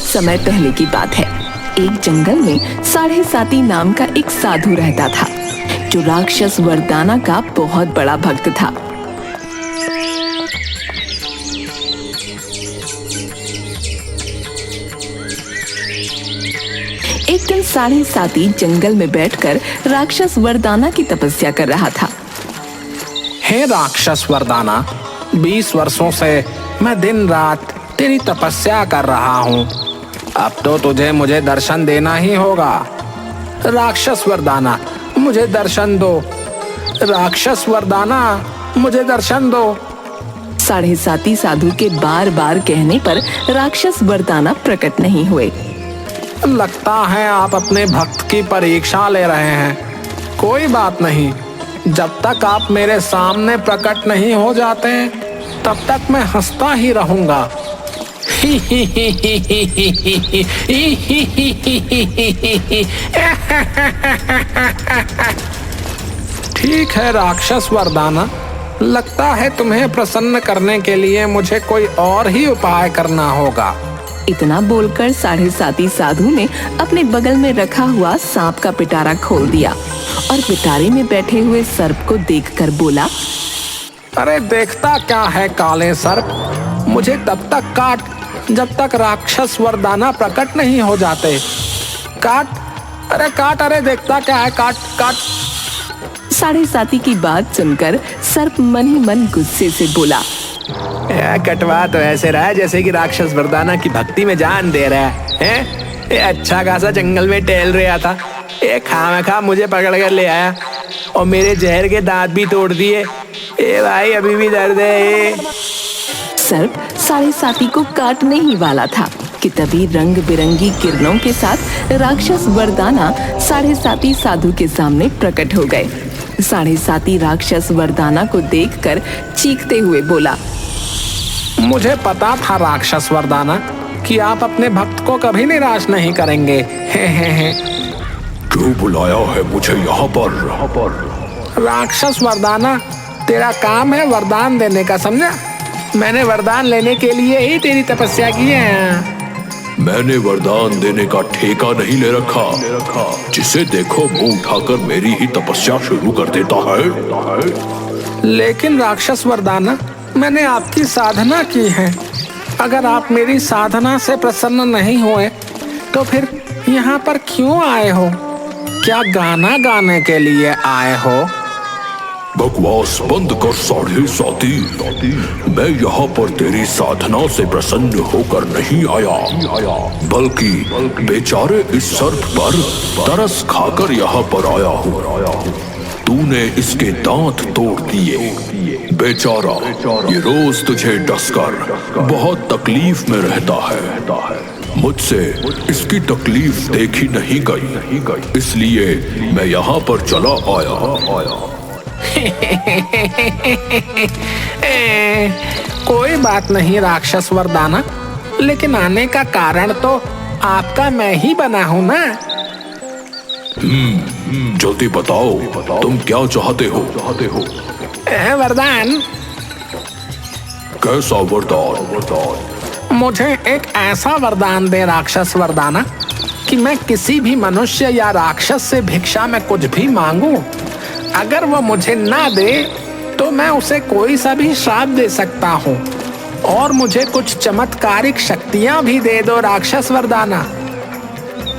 समय पहले की बात है। एक जंगल में साढ़े साती नाम का एक साधु रहता था, जो राक्षस वरदाना का बहुत बड़ा भक्त था। एक दिन साढ़े साती जंगल में बैठकर राक्षस वरदाना की तपस्या कर रहा था। हे राक्षस वरदाना, 20 वर्षों से मैं दिन रात तेरी तपस्या कर रहा हूँ। अब तो तुझे मुझे दर्शन देना ही होगा। राक्षस वरदाना, मुझे दर्शन दो। राक्षस वरदाना, मुझे दर्शन दो। साढ़े साती साधु के बार बार कहने पर राक्षस वरदाना प्रकट नहीं हुए। लगता है आप अपने भक्त की परीक्षा ले रहे हैं। कोई बात नहीं, जब तक आप मेरे सामने प्रकट नहीं हो जाते तब तक मैं हंसता ही रहूंगा। ठीक है राक्षस वरदाना, लगता है तुम्हें प्रसन्न करने के लिए मुझे कोई और ही उपाय करना होगा। इतना बोलकर साढ़े साती साधु ने अपने बगल में रखा हुआ सांप का पिटारा खोल दिया और पिटारे में बैठे हुए सर्प को देखकर बोला, अरे देखता क्या है काले सर्प, मुझे तब तक काट जब तक राक्षस वरदाना प्रकट नहीं हो जाते। काट, अरे काट, अरे देखता क्या है, काट काट। साढ़े साती की बात सुनकर सर्प मन ही मन गुस्से से बोला, कटवा तो ऐसे रहा है जैसे कि राक्षस वरदाना की भक्ति में जान दे रहा है। ये अच्छा खासा जंगल में टहल रहा था, ये खामखा मुझे पकड़ कर ले आया और मेरे जहर के दांत भी तोड़ दिए। ए भाई, अभी भी दर्द है। सर्प साढ़े साती को काटने ही वाला था कि तभी रंग बिरंगी किरणों के साथ राक्षस वरदाना साढ़े साती साधु के सामने प्रकट हो गए। साढ़े साती राक्षस वरदाना को देखकर चीखते हुए बोला, मुझे पता था राक्षस वरदाना कि आप अपने भक्त को कभी निराश नहीं करेंगे। हे। क्यों बुलाया है मुझे यहाँ पर? राक्षस वरदाना, तेरा काम है वरदान देने का, समझा? मैंने वरदान लेने के लिए ही तेरी तपस्या की है। मैंने वरदान देने का ठेका नहीं ले रखा। जिसे देखो मुंह उठाकर मेरी ही तपस्या शुरू कर देता है। लेकिन राक्षस वरदाना, मैंने आपकी साधना की है। अगर आप मेरी साधना से प्रसन्न नहीं हुए तो फिर यहाँ पर क्यों आए हो? क्या गाना गाने के लिए आए हो? बकवास बंद कर साढ़े साती। मैं यहाँ पर तेरी साधना से प्रसन्न होकर नहीं आया, बल्कि बेचारे इस सर्प पर तरस खाकर यहाँ पर आया हूँ। तूने इसके दांत तोड़ दिए। बेचारा ये रोज तुझे डसकर बहुत तकलीफ में रहता है। मुझसे इसकी तकलीफ देखी नहीं गई, इसलिए मैं यहाँ पर चला आया। कोई बात नहीं राक्षस वरदाना, लेकिन आने का कारण तो आपका मैं ही बना हूँ ना। जल्दी बताओ, तुम क्या चाहते हो? वरदान। कैसा वरदान? मुझे एक ऐसा वरदान दे राक्षस वरदाना कि मैं किसी भी मनुष्य या राक्षस से भिक्षा में कुछ भी मांगूं, अगर वो मुझे ना दे तो मैं उसे कोई सा भी श्राप दे सकता हूँ। और मुझे कुछ चमत्कारिक शक्तियाँ भी दे दो राक्षस वरदाना।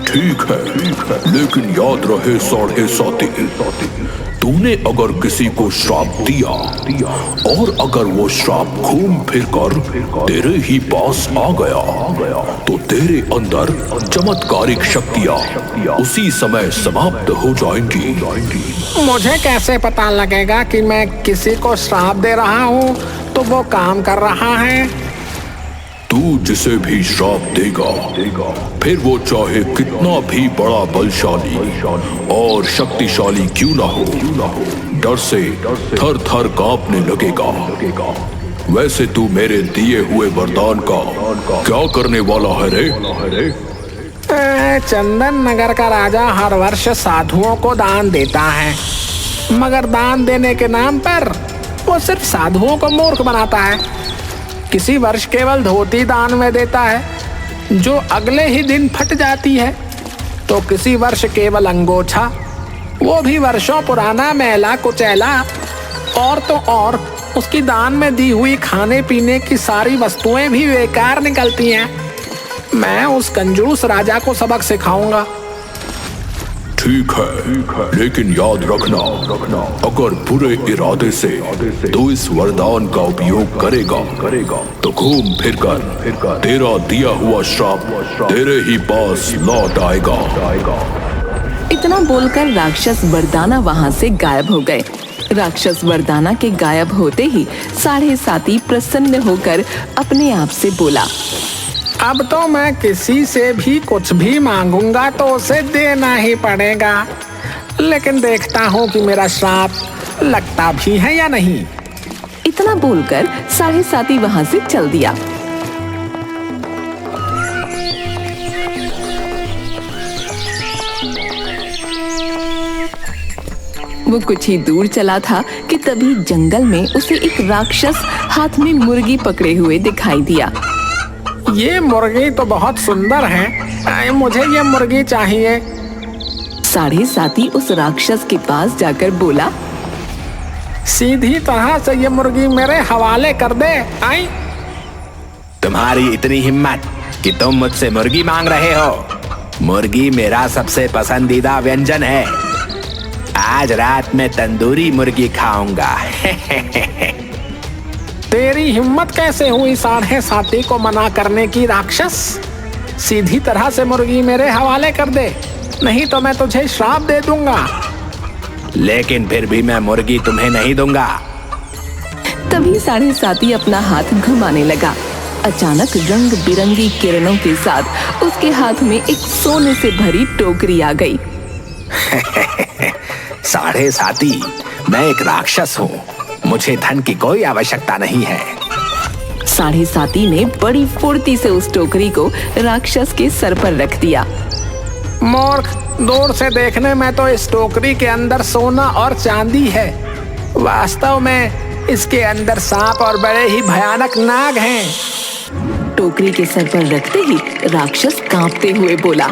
ठीक है, लेकिन याद रहे साढ़े साती, तूने अगर किसी को श्राप दिया और अगर वो श्राप घूम फिर कर तेरे ही पास आ गया तो तेरे अंदर चमत्कारिक शक्तियाँ उसी समय समाप्त हो जाएंगी। मुझे कैसे पता लगेगा कि मैं किसी को श्राप दे रहा हूँ तो वो काम कर रहा है? तू जिसे भी श्राप देगा, फिर वो चाहे कितना भी बड़ा बलशाली और शक्तिशाली क्यों ना हो, डर से थर थर कांपने लगेगा। वैसे तू मेरे दिए हुए वरदान का क्या करने वाला है रे? चंदन नगर का राजा हर वर्ष साधुओं को दान देता है, मगर दान देने के नाम पर वो सिर्फ साधुओं को मूर्ख बनाता है। किसी वर्ष केवल धोती दान में देता है जो अगले ही दिन फट जाती है, तो किसी वर्ष केवल अंगोछा, वो भी वर्षों पुराना मैला कुचैला, और तो और उसकी दान में दी हुई खाने पीने की सारी वस्तुएं भी बेकार निकलती हैं। मैं उस कंजूस राजा को सबक सिखाऊंगा। ठीक है, लेकिन याद रखना, अगर बुरे इरादे से तू इस वरदान का उपयोग करेगा तो घूम फिर कर तेरा दिया हुआ श्राप तेरे ही पास लौट आएगा। इतना बोलकर राक्षस वरदाना वहां से गायब हो गए। राक्षस वरदाना के गायब होते ही साढ़े साती प्रसन्न होकर अपने आप से बोला, अब तो मैं किसी से भी कुछ भी मांगूंगा तो उसे देना ही पड़ेगा, लेकिन देखता हूँ कि मेरा श्राप लगता भी है या नहीं। इतना बोलकर साढ़े साती वहां से चल दिया। वो कुछ ही दूर चला था कि तभी जंगल में उसे एक राक्षस हाथ में मुर्गी पकड़े हुए दिखाई दिया। ये मुर्गी तो बहुत सुंदर है, मुझे ये मुर्गी चाहिए। साढ़े साती उस राक्षस के पास जाकर बोला, सीधी तरह से ये मुर्गी मेरे हवाले कर दे। आई, तुम्हारी इतनी हिम्मत कि तुम मुझसे मुर्गी मांग रहे हो? मुर्गी मेरा सबसे पसंदीदा व्यंजन है। आज रात में तंदूरी मुर्गी खाऊंगा। तेरी हिम्मत कैसे हुई साढ़े साती को मना करने की राक्षस? सीधी तरह से मुर्गी मेरे हवाले कर दे, नहीं तो मैं तुझे श्राप दे दूंगा। लेकिन फिर भी मैं मुर्गी तुम्हें नहीं दूंगा। तभी साढ़े साती अपना हाथ घुमाने लगा। अचानक रंग बिरंगी किरणों के साथ उसके हाथ में एक सोने से भरी टोकरी आ गई। साढ़े साती, मैं एक राक्षस हूँ, मुझे धन की कोई आवश्यकता नहीं है। साढ़े साती ने बड़ी फुर्ती से उस टोकरी को राक्षस के सर पर रख दिया। मूर्ख, दूर से देखने में तो इस टोकरी के अंदर सोना और चांदी है, वास्तव में इसके अंदर सांप और बड़े ही भयानक नाग हैं। टोकरी के सर पर रखते ही राक्षस कांपते हुए बोला,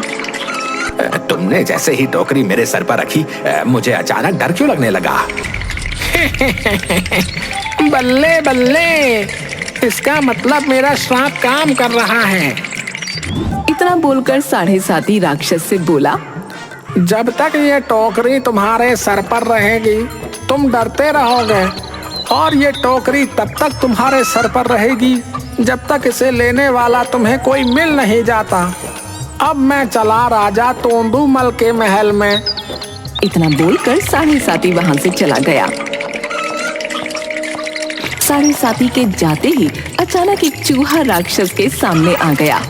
तुमने जैसे ही टोकरी मेरे सर पर रखी, मुझे अचानक डर क्यों लगने लगा? बल्ले बल्ले, इसका मतलब मेरा श्राप काम कर रहा है। इतना बोलकर साढ़े साती राक्षस से बोला, जब तक ये टोकरी तुम्हारे सर पर रहेगी तुम डरते रहोगे, और ये टोकरी तब तक तुम्हारे सर पर रहेगी जब तक इसे लेने वाला तुम्हें कोई मिल नहीं जाता। अब मैं चला राजा तोंदुमल के महल में। इतना बोलकर साढ़े साती वहां से चला गया। साढ़े साती के जाते ही अचानक एक चूहा राक्षस के सामने आ गया।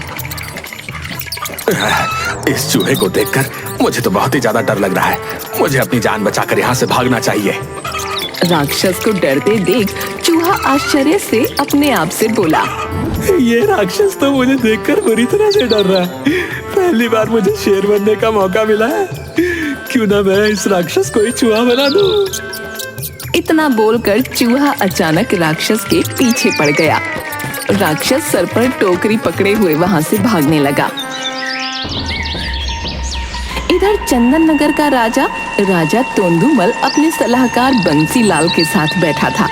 इस चूहे को देखकर मुझे तो बहुत ही ज्यादा डर लग रहा है। मुझे अपनी जान बचाकर यहाँ से भागना चाहिए। राक्षस को डरते देख चूहा आश्चर्य से अपने आप से बोला, ये राक्षस तो मुझे देखकर बुरी तरह से डर रहा है। पहली बार मुझे शेर बनने का मौका मिला है, क्यों ना मैं इस राक्षस को ही चूहा बना दूं। इतना बोलकर चूहा अचानक राक्षस के पीछे पड़ गया। राक्षस सर पर टोकरी पकड़े हुए वहां से भागने लगा। इधर चंदन नगर का राजा तोंदुमल अपने सलाहकार बंसीलाल के साथ बैठा था।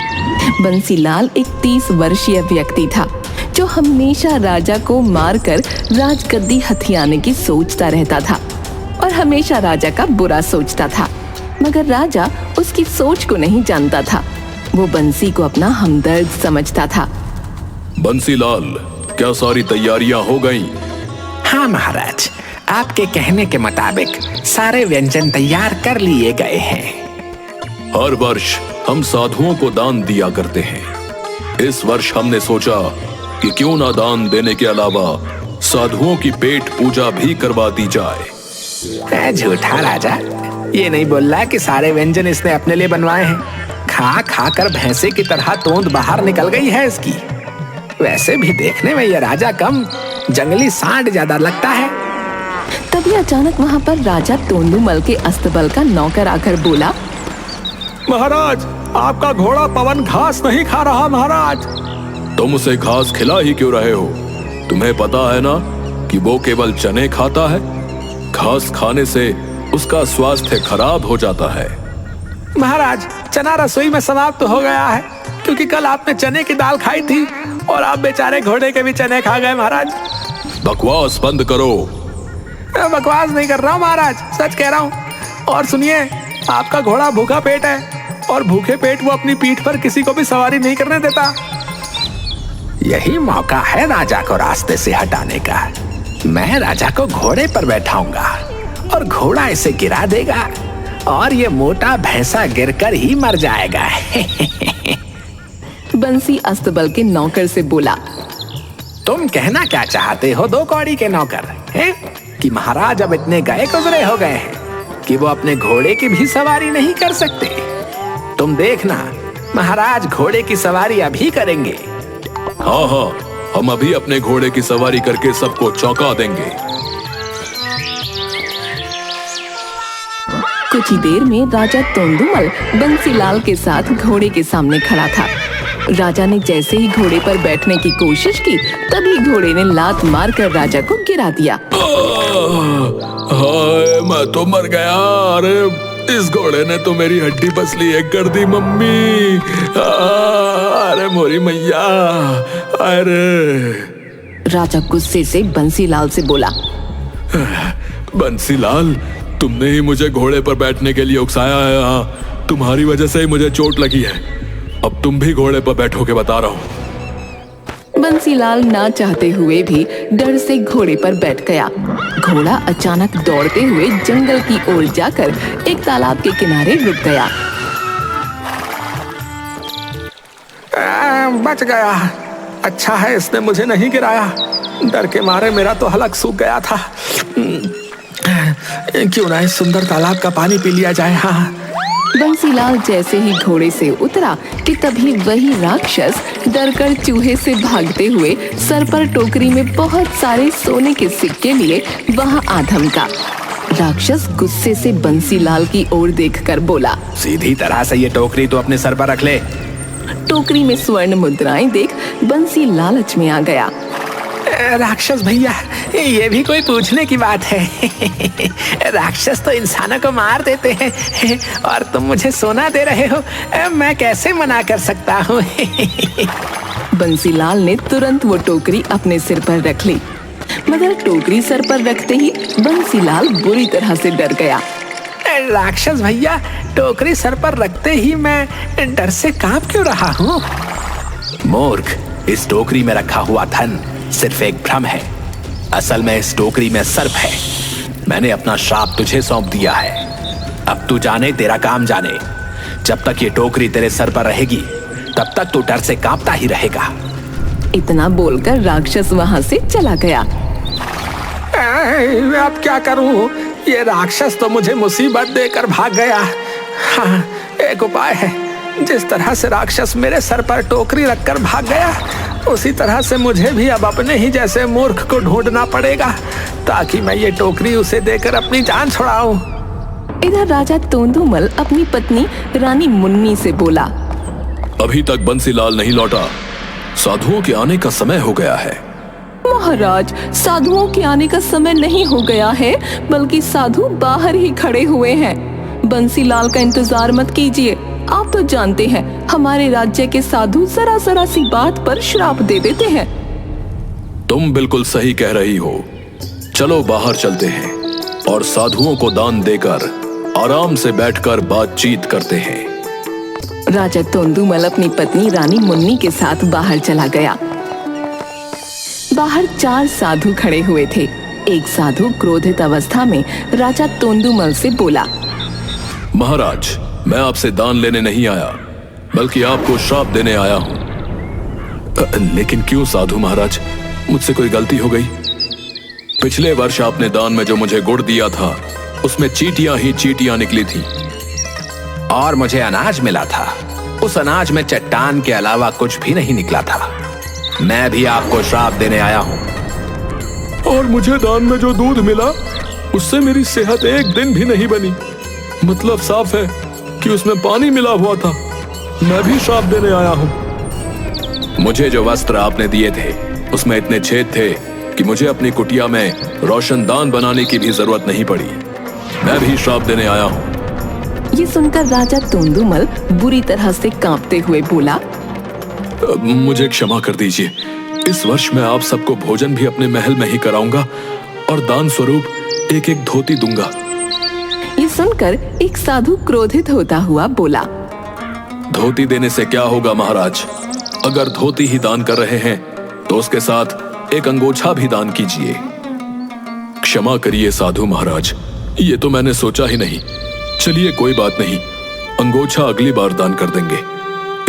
बंसीलाल एक 30 वर्षीय व्यक्ति था जो हमेशा राजा को मारकर राजगद्दी हथियाने की सोचता रहता था और हमेशा राजा का बुरा सोचता था, मगर राजा उसकी सोच को नहीं जानता था। वो बंसी को अपना हमदर्द समझता था। बंसीलाल, क्या सारी तैयारियां हो गईं? हाँ महाराज, आपके कहने के मुताबिक सारे व्यंजन तैयार कर लिए गए हैं। हर वर्ष हम साधुओं को दान दिया करते हैं। इस वर्ष हमने सोचा कि क्यों ना दान देने के अलावा साधुओं की पेट पूजा भी करवा दी जाए। झूठा राजा, ये नहीं बोल रहा कि सारे व्यंजन इसने अपने लिए बनवाए हैं। खा खा कर भैंसे की तरह तोंद बाहर निकल गई है इसकी। वैसे भी देखने में ये राजा कम, जंगली सांड ज्यादा लगता है। तभी अचानक वहां पर राजा तोंदुमल के अस्तबल का नौकर आकर बोला, महाराज, आपका घोड़ा पवन घास नहीं खा रहा महाराज। तुम उसे घास खिला ही क्यों रहे हो? तुम्हें पता है ना कि वो केवल चने खाता है? घास खाने से उसका स्वास्थ्य खराब हो जाता है। महाराज, चना रसोई में समाप्त तो हो गया है, क्योंकि कल आपने चने की दाल खाई थी और आप बेचारे घोड़े के भी चने खा गए महाराज। बकवास बंद करो। बकवास नहीं कर रहा हूँ महाराज, सच कह रहा हूँ। और सुनिए, आपका घोड़ा भूखा पेट है और भूखे पेट वो अपनी पीठ पर किसी को भी सवारी नहीं करने देता। यही मौका है राजा को रास्ते से हटाने का। मैं राजा को घोड़े पर बैठाऊंगा और घोड़ा इसे गिरा देगा और ये मोटा भैंसा गिरकर ही मर जाएगा। बंसी अस्तबल के नौकर से बोला, तुम कहना क्या चाहते हो दो कौड़ी के नौकर, हैं? कि महाराज अब इतने गए गुजरे हो गए हैं कि वो अपने घोड़े की भी सवारी नहीं कर सकते। तुम देखना, महाराज घोड़े की सवारी अभी करेंगे। हाँ हाँ, हम अभी अपने घोड़े की सवारी करके सबको चौंका देंगे। कुछ ही देर में राजा तोंदुमल बंसीलाल के साथ घोड़े के सामने खड़ा था। राजा ने जैसे ही घोड़े पर बैठने की कोशिश की, तभी घोड़े ने लात मारकर राजा को गिरा दिया। हाय, मैं तो मर गया। अरे इस घोड़े ने तो मेरी हड्डी पसली एक कर दी मम्मी। अरे मोरी मैया, अरे। राजा गुस्से से बंसीलाल से बोला, बंसीलाल, तुमने ही मुझे घोड़े पर बैठने के लिए उकसाया है। हाँ, तुम्हारी वजह से ही मुझे चोट लगी है। अब तुम भी घोड़े पर बैठोगे, बता रहा हूँ। बंसीलाल ना चाहते हुए भी डर से घोड़े पर बैठ गया। घोड़ा अचानक दौड़ते हुए जंगल की ओर जाकर एक तालाब के किनारे रुक गया। बच गया। अच्छा है इसने मुझे नहीं गिराया, डर के मारे मेरा तो हलक सूख गया था। क्यों ना इस सुंदर तालाब का पानी पी लिया जाए। हाँ। बंसीलाल जैसे ही घोड़े से उतरा कि तभी वही राक्षस डरकर चूहे से भागते हुए सर पर टोकरी में बहुत सारे सोने के सिक्के लिए वहां आ धमका। राक्षस गुस्से से बंसीलाल की ओर देखकर बोला, सीधी तरह से ये टोकरी तो अपने सर पर रख ले। टोकरी में स्वर्ण मुद्राएं देख बंसी लालच में आ गया। राक्षस भैया, ये भी कोई पूछने की बात है। राक्षस तो इंसानों को मार देते हैं और तुम मुझे सोना दे रहे हो, मैं कैसे मना कर सकता हूँ। बंसीलाल ने तुरंत वो टोकरी अपने सिर पर रख ली, मगर टोकरी सर पर रखते ही बंसीलाल बुरी तरह से डर गया। राक्षस भैया, टोकरी सर पर रखते ही मैं डर से कांप क्यों रहा हूँ? मूर्ख, इस टोकरी में रखा हुआ धन सिर्फ एक भ्रम है। असल में इस टोकरी में सर्प है। मैंने अपना श्राप तुझे सौंप दिया है। अब तू जाने तेरा काम जाने। जब तक ये टोकरी तेरे सर पर रहेगी, तब तक तू डर से कांपता ही रहेगा। इतना बोलकर राक्षस वहां से चला गया। अब क्या करूं? ये राक्षस तो मुझे मुसीबत देकर भाग गया। हाँ, एक उपाय है। जिस तरह से राक्षस मेरे सर पर टोकरी रखकर भाग गया, उसी तरह से मुझे भी अब अपने ही जैसे मूर्ख को ढूंढना पड़ेगा, ताकि मैं ये टोकरी उसे देकर अपनी जान छुड़ाऊं। इधर राजा तोंदुमल अपनी पत्नी रानी मुन्नी से बोला, अभी तक बंसीलाल नहीं लौटा। साधुओं के आने का समय हो गया है। महाराज, साधुओं के आने का समय नहीं हो गया है, बल्कि साधु बाहर ही खड़े हुए हैं। बंसीलाल का इंतजार मत कीजिए। आप तो जानते हैं, हमारे राज्य के साधु जरा सी बात पर श्राप दे देते हैं। तुम बिल्कुल सही कह रही हो। चलो बाहर चलते हैं और साधुओं को दान देकर आराम से बैठकर बातचीत करते हैं। राजा तोंदुमल अपनी पत्नी रानी मुन्नी के साथ बाहर चला गया। बाहर 4 साधु खड़े हुए थे। एक साधु क्रोधित अवस्था में राजा तोंदुमल से बोला, महाराज, मैं आपसे दान लेने नहीं आया, बल्कि आपको श्राप देने आया हूं। लेकिन क्यों साधु महाराज, मुझसे कोई गलती हो गई? पिछले वर्ष आपने दान में जो मुझे गुड़ दिया था, उसमें चींटियां ही चींटियां निकली थी। और मुझे अनाज मिला था, उस अनाज में चट्टान के अलावा कुछ भी नहीं निकला था। मैं भी आपको श्राप देने आया हूं। और मुझे दान में जो दूध मिला, उससे मेरी सेहत एक दिन भी नहीं बनी। मतलब साफ है कि उसमें पानी मिला हुआ था। मैं भी श्राप देने आया हूं। मुझे जो वस्त्र आपने दिए थे, उसमें इतने छेद थे कि मुझे अपनी कुटिया में रोशनदान बनाने की भी जरूरत नहीं पड़ी। मैं भी श्राप देने आया हूँ। ये सुनकर राजा तोंदुमल बुरी तरह से कांपते हुए बोला, मुझे क्षमा कर दीजिए। इस वर्ष मैं आप सबको भोजन भी अपने महल में ही कराऊंगा और दान स्वरूप एक एक धोती दूंगा। ये सुनकर एक साधु क्रोधित होता हुआ बोला, धोती देने से क्या होगा महाराज? अगर धोती ही दान कर रहे हैं तो उसके साथ एक अंगोछा भी दान कीजिए। क्षमा करिए साधु महाराज, ये तो मैंने सोचा ही नहीं। चलिए कोई बात नहीं, अंगोछा अगली बार दान कर देंगे।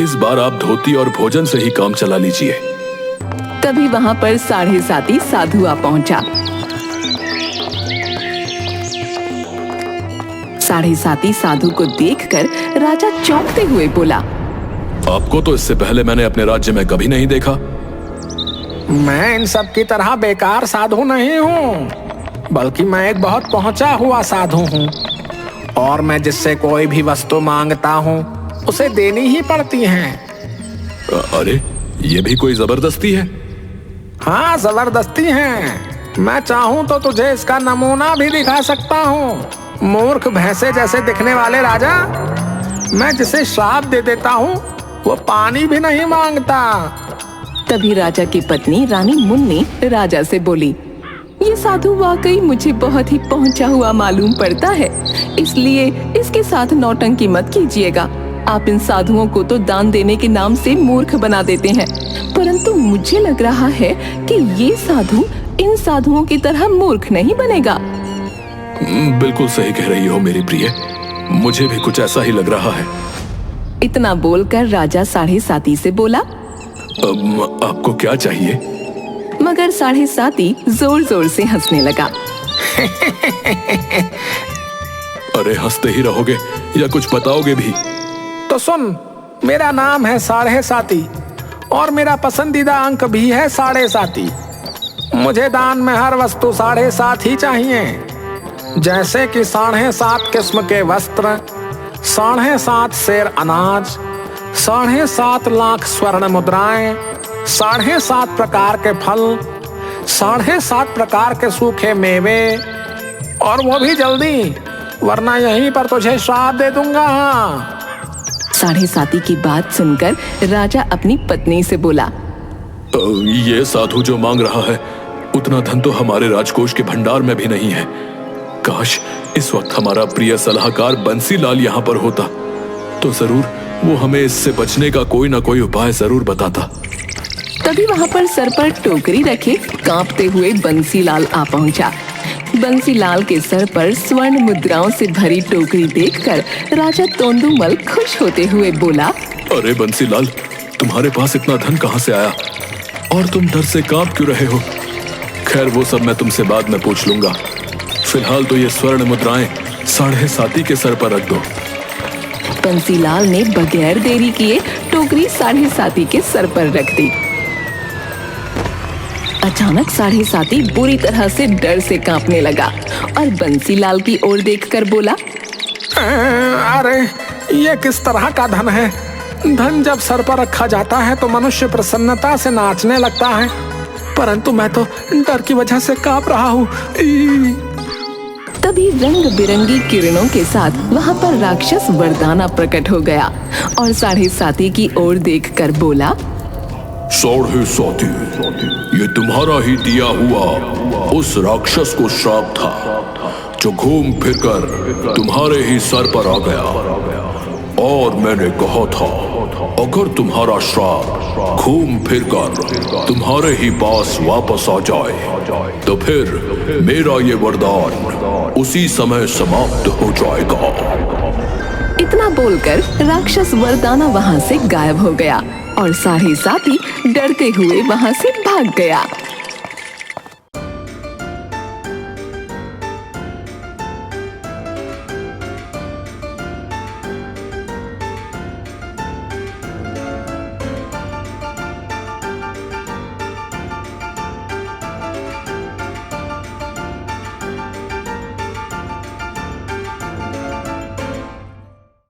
इस बार आप धोती और भोजन से ही काम चला लीजिए। तभी वहां पर 7.5 साधु आ पहुंचा। 7.5 साधु को देखकर राजा चौंकते हुए बोला, आपको तो इससे पहले मैंने अपने राज्य में कभी नहीं देखा। मैं इन सब की तरह बेकार साधु नहीं हूँ, बल्कि मैं एक बहुत पहुंचा हुआ साधु हूँ और मैं जिससे कोई भी वस्तु मांगता हूँ उसे देनी ही पड़ती है। अरे ये भी कोई जबरदस्ती है? हाँ जबरदस्ती है। मैं चाहूँ तो तुझे इसका नमूना भी दिखा सकता हूँ। मूर्ख भैंसे जैसे दिखने वाले राजा, मैं जिसे श्राप दे देता हूँ वो पानी भी नहीं मांगता। तभी राजा की पत्नी रानी मुन्नी राजा से बोली, ये साधु वाकई मुझे बहुत ही पहुंचा हुआ मालूम पड़ता है, इसलिए इसके साथ नौटंकी मत कीजिएगा। आप इन साधुओं को तो दान देने के नाम से मूर्ख बना देते हैं, परंतु मुझे लग रहा है कि ये साधु इन साधुओं की तरह मूर्ख नहीं बनेगा। बिल्कुल सही कह रही हो मेरी प्रिय, मुझे भी कुछ ऐसा ही लग रहा है। इतना बोलकर राजा 7.5 से बोला, आपको क्या चाहिए? मगर 7.5 जोर जोर से हंसने लगा। अरे हंसते ही रहोगे या कुछ बताओगे भी? तो सुन, मेरा नाम है 7.5 और मेरा पसंदीदा अंक भी है 7.5। मुझे दान में हर वस्तु 7.5 ही चाहिए, जैसे कि 7.5 किस्म के वस्त्र, 7.5 सेर अनाज, 7.5 लाख स्वर्ण मुद्राएं, 7.5 प्रकार के फल, 7.5 प्रकार के सूखे मेवे, और वो भी जल्दी, वरना यहीं पर तुझे श्राप दे दूंगा। 7.5 की बात सुनकर राजा अपनी पत्नी से बोला, ये साधु जो मांग रहा है उतना धन तो हमारे राजकोष के भंडार में भी नहीं है। काश इस वक्त हमारा प्रिय सलाहकार बंसीलाल यहाँ पर होता तो जरूर वो हमें इससे बचने का कोई ना कोई उपाय जरूर बताता। तभी वहां पर सर पर टोकरी रखे कांपते हुए बंसीलाल आ पहुंचा। बंसीलाल के सर पर स्वर्ण मुद्राओं से भरी टोकरी देखकर राजा तोंदुमल खुश होते हुए बोला, अरे बंसीलाल, तुम्हारे पास इतना धन कहाँ से आया और तुम डर से कांप क्यों रहे हो? खैर वो सब मैं तुमसे बाद में पूछ लूंगा। फिलहाल तो ये स्वर्ण मुद्राएं 7.5 के सर पर रख दो। बंसीलाल ने बगैर देरी किए टोकरी 7.5 के सर पर रख दी। अचानक 7.5 बुरी तरह से डर से कांपने लगा और बंसीलाल की ओर देखकर बोला, अरे ये किस तरह का धन है? धन जब सर पर रखा जाता है तो मनुष्य प्रसन्नता से नाचने लगता है, परंतु मैं तो डर की वजह से कांप रहा हूँ। तभी रंग बिरंगी किरणों के साथ वहाँ पर राक्षस वरदाना प्रकट हो गया और 7.5 की ओर देखकर बोला, 7.5, ये तुम्हारा ही दिया हुआ उस राक्षस को श्राप था जो घूम फिरकर तुम्हारे ही सर पर आ गया। और मैंने कहा था अगर तुम्हारा श्राप घूम फिरकर तुम्हारे ही पास वापस आ जाए तो फिर मेरा ये वरदान उसी समय समाप्त हो जाएगा। इतना बोलकर राक्षस वरदाना वहाँ से गायब हो गया और 7.5 डरते हुए वहाँ से भाग गया।